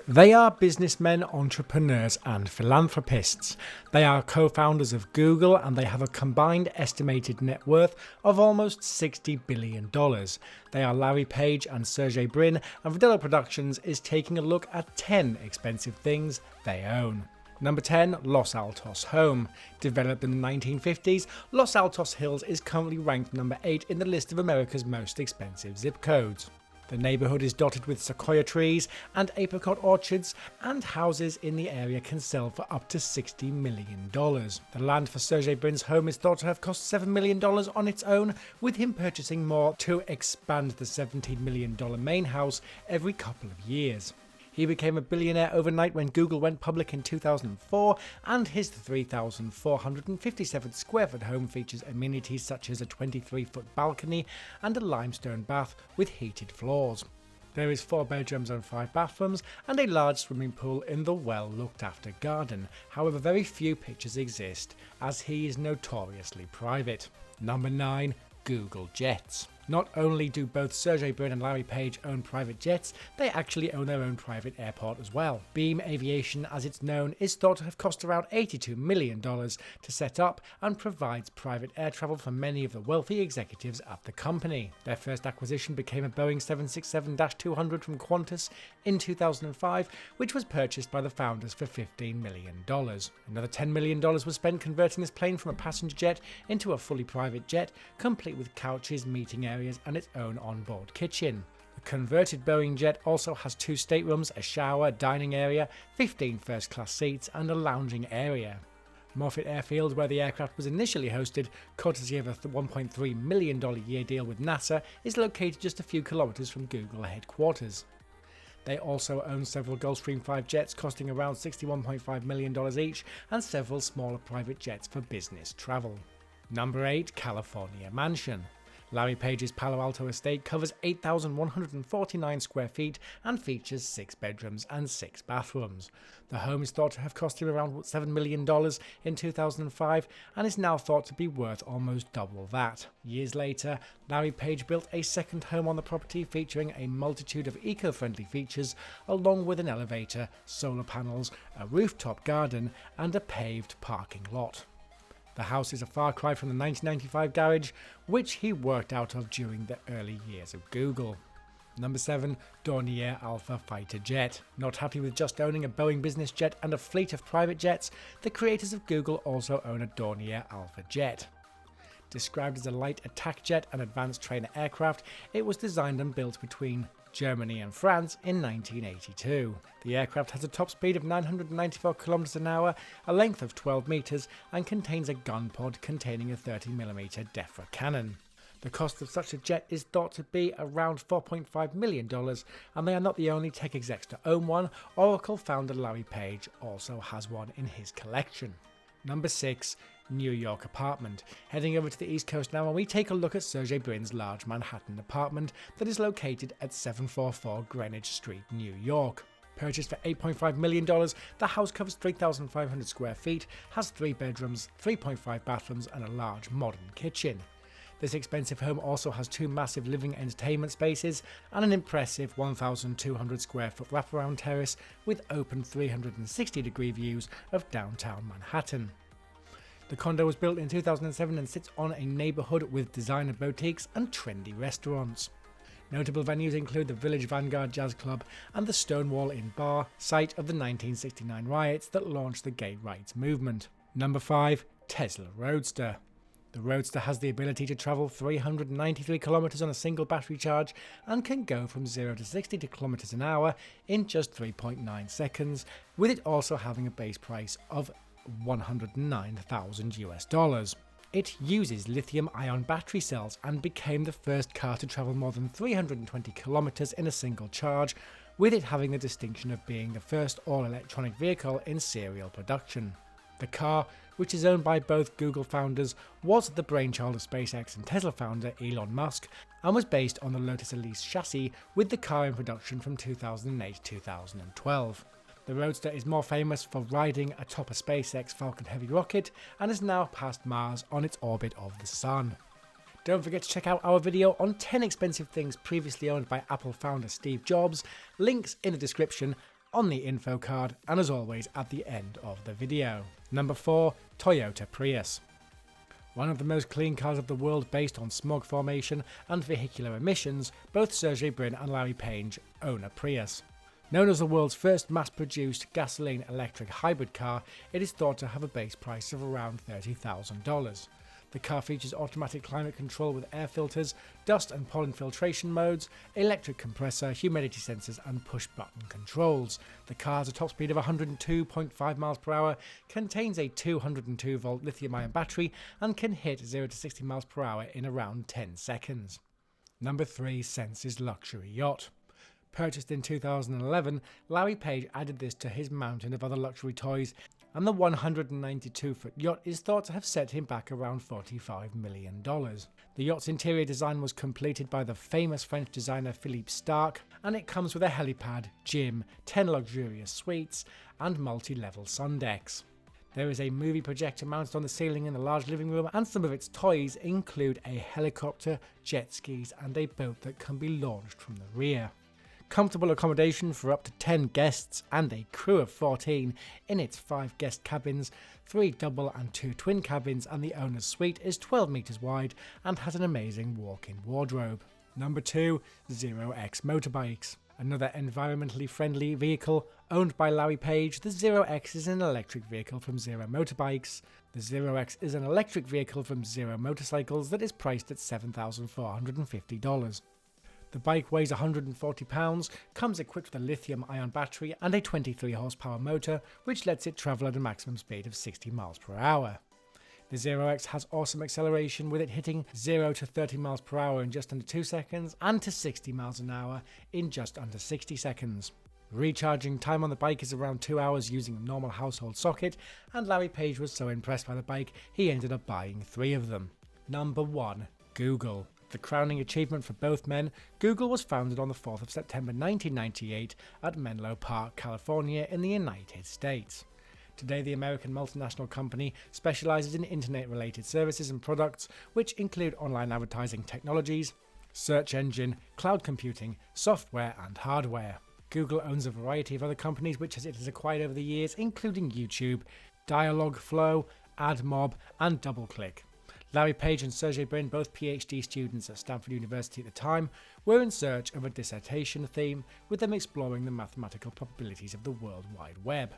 They are businessmen, entrepreneurs and philanthropists. They are co-founders of Google and they have a combined estimated net worth of almost $60 billion. They are Larry Page and Sergey Brin, and Vidello Productions is taking a look at 10 expensive things they own. Number 10. Los Altos Home. Developed in the 1950s, Los Altos Hills is currently ranked number 8 in the list of America's most expensive zip codes. The neighbourhood is dotted with sequoia trees and apricot orchards, and houses in the area can sell for up to $60 million. The land for Sergey Brin's home is thought to have cost $7 million on its own, with him purchasing more to expand the $17 million main house every couple of years. He became a billionaire overnight when Google went public in 2004, and his 3,457 square foot home features amenities such as a 23-foot balcony and a limestone bath with heated floors. There is 4 bedrooms and 5 bathrooms, and a large swimming pool in the well looked after garden. However, very few pictures exist, as he is notoriously private. Number 9. Google Jets. Not only do both Sergey Brin and Larry Page own private jets, they actually own their own private airport as well. Beam Aviation, as it's known, is thought to have cost around $82 million to set up and provides private air travel for many of the wealthy executives at the company. Their first acquisition became a Boeing 767-200 from Qantas in 2005, which was purchased by the founders for $15 million. Another $10 million was spent converting this plane from a passenger jet into a fully private jet, complete with couches, meeting areas, and its own onboard kitchen. The converted Boeing jet also has 2 staterooms, a shower, dining area, 15 first-class seats, and a lounging area. Moffett Airfield, where the aircraft was initially hosted, courtesy of a $1.3 million a year deal with NASA, is located just a few kilometers from Google headquarters. They also own several Gulfstream 5 jets costing around $61.5 million each, and several smaller private jets for business travel. Number 8. California Mansion. Larry Page's Palo Alto estate covers 8,149 square feet and features 6 bedrooms and 6 bathrooms. The home is thought to have cost him around $7 million in 2005 and is now thought to be worth almost double that. Years later, Larry Page built a second home on the property featuring a multitude of eco-friendly features along with an elevator, solar panels, a rooftop garden and a paved parking lot. The house is a far cry from the 1995 garage, which he worked out of during the early years of Google. Number 7. Dornier Alpha Fighter Jet. Not happy with just owning a Boeing business jet and a fleet of private jets, the creators of Google also own a Dornier Alpha Jet. Described as a light attack jet and advanced trainer aircraft, it was designed and built between Germany and France in 1982. The aircraft has a top speed of 994 km an hour, a length of 12 meters, and contains a gun pod containing a 30mm DEFRA cannon. The cost of such a jet is thought to be around $4.5 million, and they are not the only tech execs to own one. Oracle founder Larry Page also has one in his collection. Number 6. New York Apartment. Heading over to the East Coast now, and we take a look at Sergey Brin's large Manhattan apartment that is located at 744 Greenwich Street, New York. Purchased for $8.5 million, the house covers 3,500 square feet, has 3 bedrooms, 3.5 bathrooms, and a large modern kitchen. This expensive home also has 2 massive living entertainment spaces and an impressive 1,200 square foot wraparound terrace with open 360-degree views of downtown Manhattan. The condo was built in 2007 and sits on a neighborhood with designer boutiques and trendy restaurants. Notable venues include the Village Vanguard Jazz Club and the Stonewall Inn Bar, site of the 1969 riots that launched the gay rights movement. Number 5. Tesla Roadster. The Roadster has the ability to travel 393 kilometers on a single battery charge and can go from 0 to 60 kilometers an hour in just 3.9 seconds, with it also having a base price of $109,000. It uses lithium-ion battery cells and became the first car to travel more than 320 kilometers in a single charge, with it having the distinction of being the first all-electronic vehicle in serial production. The car, which is owned by both Google founders, was the brainchild of SpaceX and Tesla founder Elon Musk and was based on the Lotus Elise chassis, with the car in production from 2008-2012. The Roadster is more famous for riding atop a SpaceX Falcon Heavy rocket and has now passed Mars on its orbit of the Sun. Don't forget to check out our video on 10 expensive things previously owned by Apple founder Steve Jobs, links in the description. on the info card and as always at the end of the video. Number 4. Toyota Prius. One of the most clean cars of the world based on smog formation and vehicular emissions, both Sergey Brin and Larry Page own a Prius. Known as the world's first mass-produced gasoline-electric hybrid car, it is thought to have a base price of around $30,000. The car features automatic climate control with air filters, dust and pollen filtration modes, electric compressor, humidity sensors and push-button controls. The car has a top speed of 102.5 miles per hour, contains a 202-volt lithium-ion battery and can hit 0 to 60 miles per hour in around 10 seconds. Number 3. Sense's luxury yacht. Purchased in 2011, Larry Page added this to his mountain of other luxury toys, and the 192-foot yacht is thought to have set him back around $45 million. The yacht's interior design was completed by the famous French designer Philippe Starck, and it comes with a helipad, gym, 10 luxurious suites, and multi-level sun decks. There is a movie projector mounted on the ceiling in the large living room, and some of its toys include a helicopter, jet skis, and a boat that can be launched from the rear. Comfortable accommodation for up to 10 guests and a crew of 14 in its 5 guest cabins, 3 double and 2 twin cabins, and the owner's suite is 12 meters wide and has an amazing walk-in wardrobe. Number 2. ZEROX Motorbikes. Another environmentally friendly vehicle owned by Larry Page, the ZEROX is an electric vehicle from Zero Motorbikes. The ZEROX is an electric vehicle from Zero Motorcycles that is priced at $7,450. The bike weighs 140 pounds, comes equipped with a lithium-ion battery and a 23 horsepower motor, which lets it travel at a maximum speed of 60 miles per hour. The ZEROX has awesome acceleration, with it hitting 0 to 30 miles per hour in just under 2 seconds and to 60 miles an hour in just under 60 seconds. Recharging time on the bike is around 2 hours using a normal household socket, and Larry Page was so impressed by the bike he ended up buying 3 of them. Number 1. Google. The crowning achievement for both men, Google was founded on the 4th of September 1998 at Menlo Park, California in the United States. Today, the American multinational company specializes in internet-related services and products, which include online advertising technologies, search engine, cloud computing, software and hardware. Google owns a variety of other companies which it has acquired over the years, including YouTube, Dialogflow, AdMob and DoubleClick. Larry Page and Sergey Brin, both PhD students at Stanford University at the time, were in search of a dissertation theme, with them exploring the mathematical probabilities of the World Wide Web.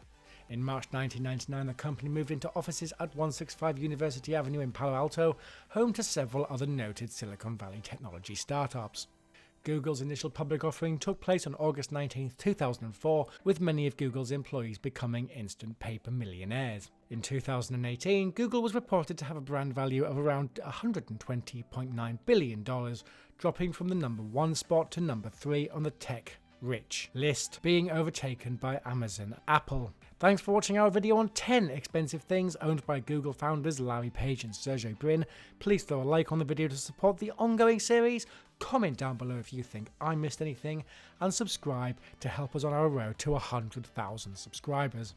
In March 1999, the company moved into offices at 165 University Avenue in Palo Alto, home to several other noted Silicon Valley technology startups. Google's initial public offering took place on August 19, 2004, with many of Google's employees becoming instant paper millionaires. In 2018, Google was reported to have a brand value of around $120.9 billion, dropping from the number 1 spot to number 3 on the tech rich list, being overtaken by Amazon and Apple. Thanks for watching our video on 10 expensive things owned by Google founders Larry Page and Sergey Brin. Please throw a like on the video to support the ongoing series, comment down below if you think I missed anything, and subscribe to help us on our road to 100,000 subscribers.